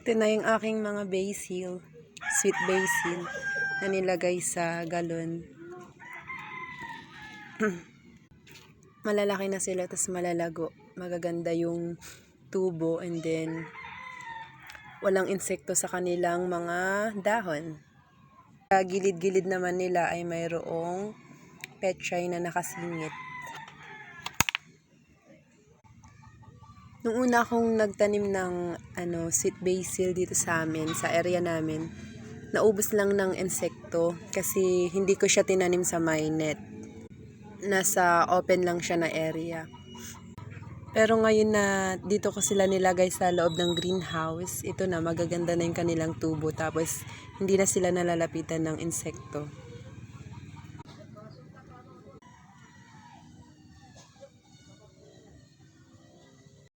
Ito na yung aking mga basil, sweet basil, na nilagay sa galon. Malalaki na sila, tapos malalago. Magaganda yung tubo, and then walang insekto sa kanilang mga dahon. Sa gilid-gilid naman nila ay mayroong pechay na nakasingit. Nung una akong nagtanim ng sweet basil dito sa amin, sa area namin, naubos lang ng insekto kasi hindi ko siya tinanim sa my net. Nasa open lang siya na area. Pero ngayon na dito ko sila nilagay sa loob ng greenhouse, ito na, magaganda na yung kanilang tubo, tapos hindi na sila nalalapitan ng insekto.